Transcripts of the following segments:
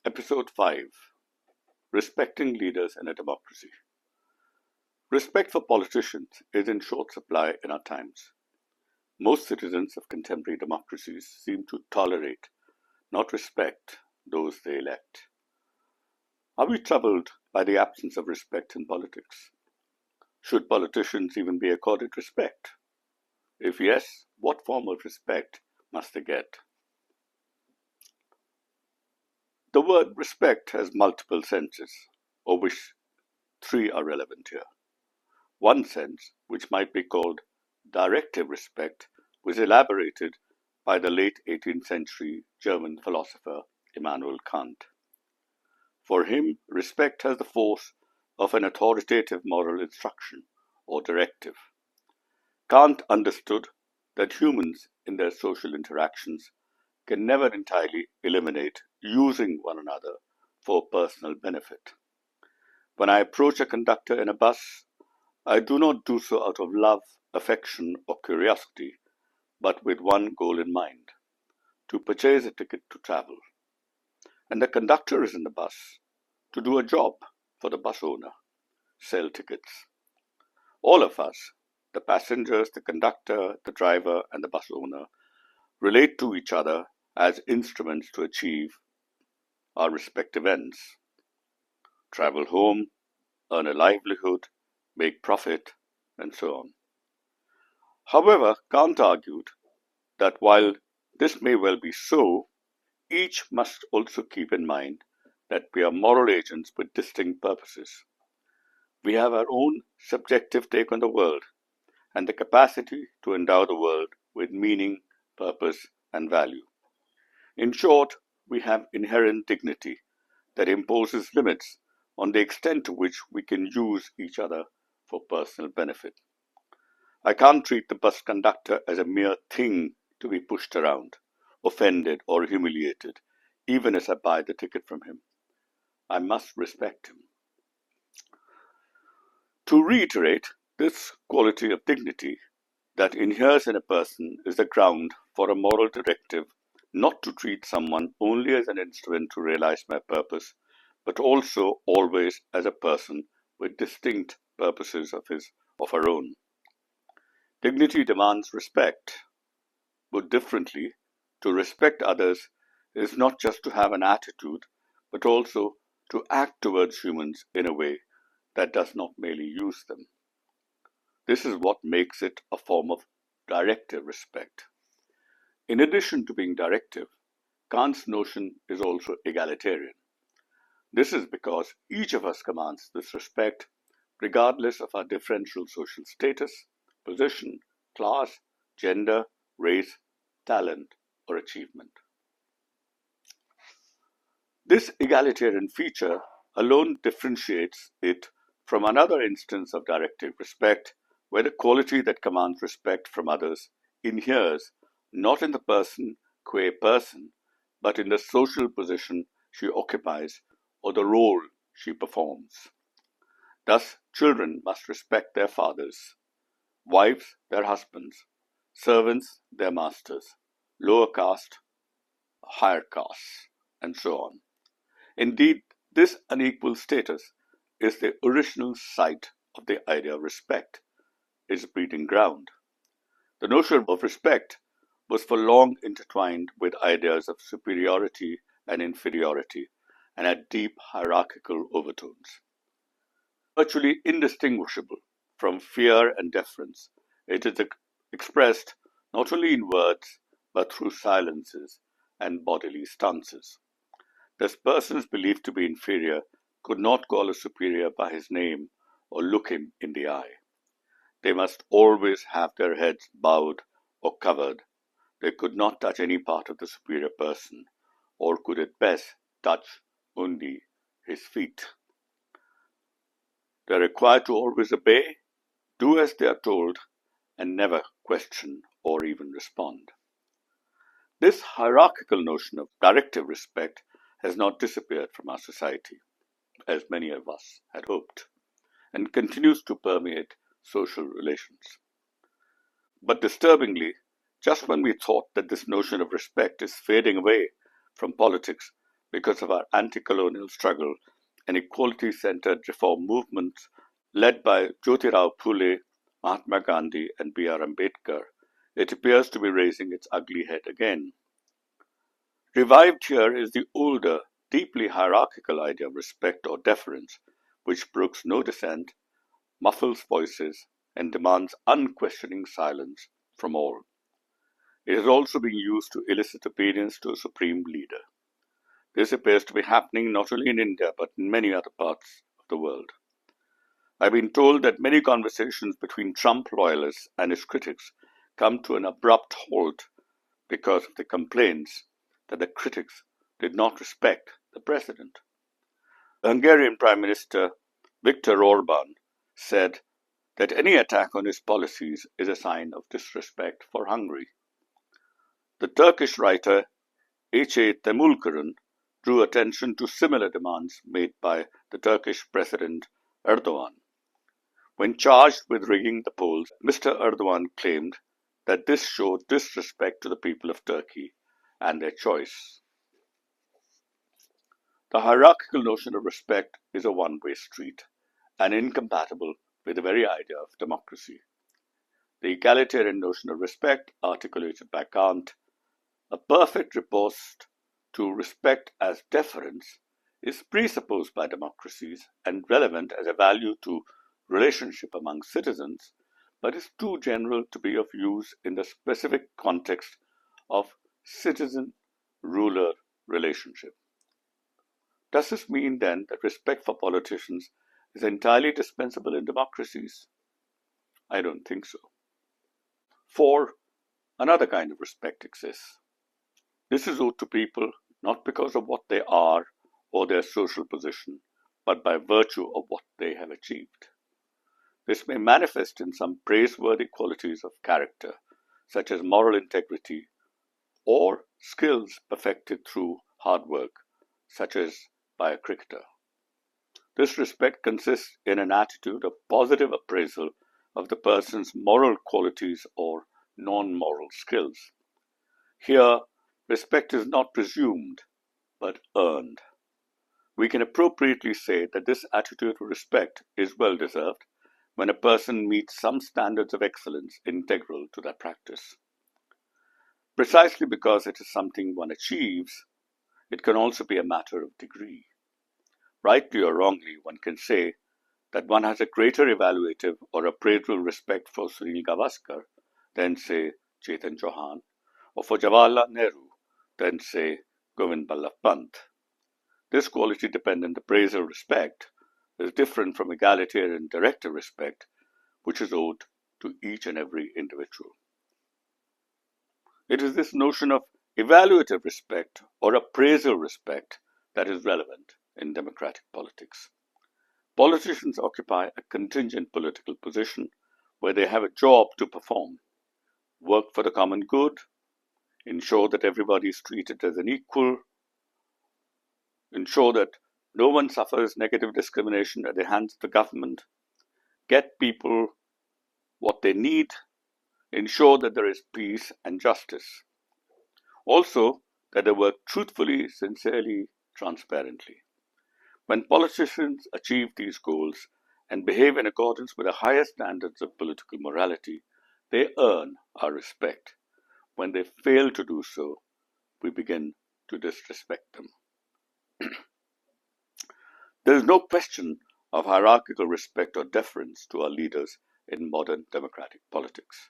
Episode 5 Respecting Leaders in a Democracy. Respect for politicians is in short supply in our times. Most citizens of contemporary democracies seem to tolerate, not respect, those they elect. Are we troubled by the absence of respect in politics? Should politicians even be accorded respect? If yes, what form of respect must they get? The word respect has multiple senses, of which three are relevant here. One sense, which might be called directive respect, was elaborated by the late 18th century German philosopher Immanuel Kant. For him, respect has the force of an authoritative moral instruction or directive. Kant understood that humans in their social interactions can never entirely eliminate using one another for personal benefit. When I approach a conductor in a bus, I do not do so out of love, affection, or curiosity, but with one goal in mind: to purchase a ticket to travel. And the conductor is in the bus to do a job for the bus owner: sell tickets. All of us, the passengers, the conductor, the driver, and the bus owner, relate to each other as instruments to achieve our respective ends: travel home, earn a livelihood, make profit, and so on. However, Kant argued that while this may well be so, each must also keep in mind that we are moral agents with distinct purposes. We have our own subjective take on the world and the capacity to endow the world with meaning, purpose, and value. In short, we have inherent dignity that imposes limits on the extent to which we can use each other for personal benefit. I can't treat the bus conductor as a mere thing to be pushed around, offended, or humiliated, even as I buy the ticket from him. I must respect him. To reiterate, this quality of dignity that inheres in a person is the ground for a moral directive not to treat someone only as an instrument to realize my purpose, but also always as a person with distinct purposes of her own. Dignity demands respect. Put differently, to respect others is not just to have an attitude, but also to act towards humans in a way that does not merely use them. This is what makes it a form of directive respect. In addition to being directive, Kant's notion is also egalitarian. This is because each of us commands this respect regardless of our differential social status, position, class, gender, race, talent, or achievement. This egalitarian feature alone differentiates it from another instance of directive respect, where the quality that commands respect from others inheres not in the person qua person, but in the social position she occupies or the role she performs. Thus, children must respect their fathers, wives their husbands, servants their masters, lower caste, higher castes, and so on. Indeed, this unequal status is the original site of the idea of respect, its breeding ground. The notion of respect was for long intertwined with ideas of superiority and inferiority and had deep hierarchical overtones. Virtually indistinguishable from fear and deference, it is expressed not only in words but through silences and bodily stances. Thus, persons believed to be inferior could not call a superior by his name or look him in the eye. They must always have their heads bowed or covered. They could not touch any part of the superior person, or could at best touch only his feet. They are required to always obey, do as they are told, and never question or even respond. This hierarchical notion of directive respect has not disappeared from our society, as many of us had hoped, and continues to permeate social relations. But disturbingly, just when we thought that this notion of respect is fading away from politics, because of our anti-colonial struggle and equality-centered reform movements led by Jyotirao Phule, Mahatma Gandhi, and B.R. Ambedkar, it appears to be raising its ugly head again. Revived here is the older, deeply hierarchical idea of respect or deference, which brooks no dissent, muffles voices, and demands unquestioning silence from all. It is also being used to elicit obedience to a supreme leader. This appears to be happening not only in India but in many other parts of the world. I've been told that many conversations between Trump loyalists and his critics come to an abrupt halt because of the complaints that the critics did not respect the president. The Hungarian Prime Minister Viktor Orban said that any attack on his policies is a sign of disrespect for Hungary. The Turkish writer H.A. Temulkaran drew attention to similar demands made by the Turkish President Erdogan. When charged with rigging the polls, Mr. Erdogan claimed that this showed disrespect to the people of Turkey and their choice. The hierarchical notion of respect is a one-way street and incompatible with the very idea of democracy. The egalitarian notion of respect, articulated by Kant, a perfect riposte to respect as deference, is presupposed by democracies and relevant as a value to relationship among citizens, but is too general to be of use in the specific context of citizen-ruler relationship. Does this mean then that respect for politicians is entirely dispensable in democracies? I don't think so. 4. Another kind of respect exists. This is owed to people not because of what they are or their social position, but by virtue of what they have achieved. This may manifest in some praiseworthy qualities of character, such as moral integrity, or skills perfected through hard work, such as by a cricketer. This respect consists in an attitude of positive appraisal of the person's moral qualities or non-moral skills. Here, respect is not presumed, but earned. We can appropriately say that this attitude of respect is well deserved when a person meets some standards of excellence integral to that practice. Precisely because it is something one achieves, it can also be a matter of degree. Rightly or wrongly, one can say that one has a greater evaluative or appraisal respect for Sunil Gavaskar than, say, Chetan Chauhan, or for Jawaharlal Nehru than, say, Govind Ballabh Pant. This quality-dependent appraisal respect is different from egalitarian directive respect, which is owed to each and every individual. It is this notion of evaluative respect or appraisal respect that is relevant in democratic politics. Politicians occupy a contingent political position where they have a job to perform, work for the common good, ensure that everybody is treated as an equal, ensure that no one suffers negative discrimination at the hands of the government, get people what they need, ensure that there is peace and justice. Also, that they work truthfully, sincerely, transparently. When politicians achieve these goals and behave in accordance with the highest standards of political morality, they earn our respect. When they fail to do so, we begin to disrespect them. There is no question of hierarchical respect or deference to our leaders in modern democratic politics.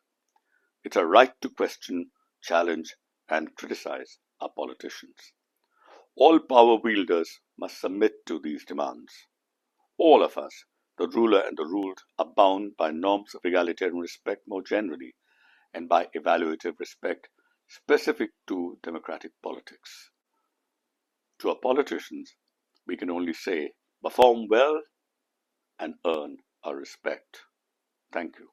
It's a right to question, challenge, and criticize our politicians. All power wielders must submit to these demands. All of us, the ruler and the ruled, are bound by norms of egalitarian respect more generally and by evaluative respect specific to democratic politics. To our politicians, we can only say, perform well and earn our respect. Thank you.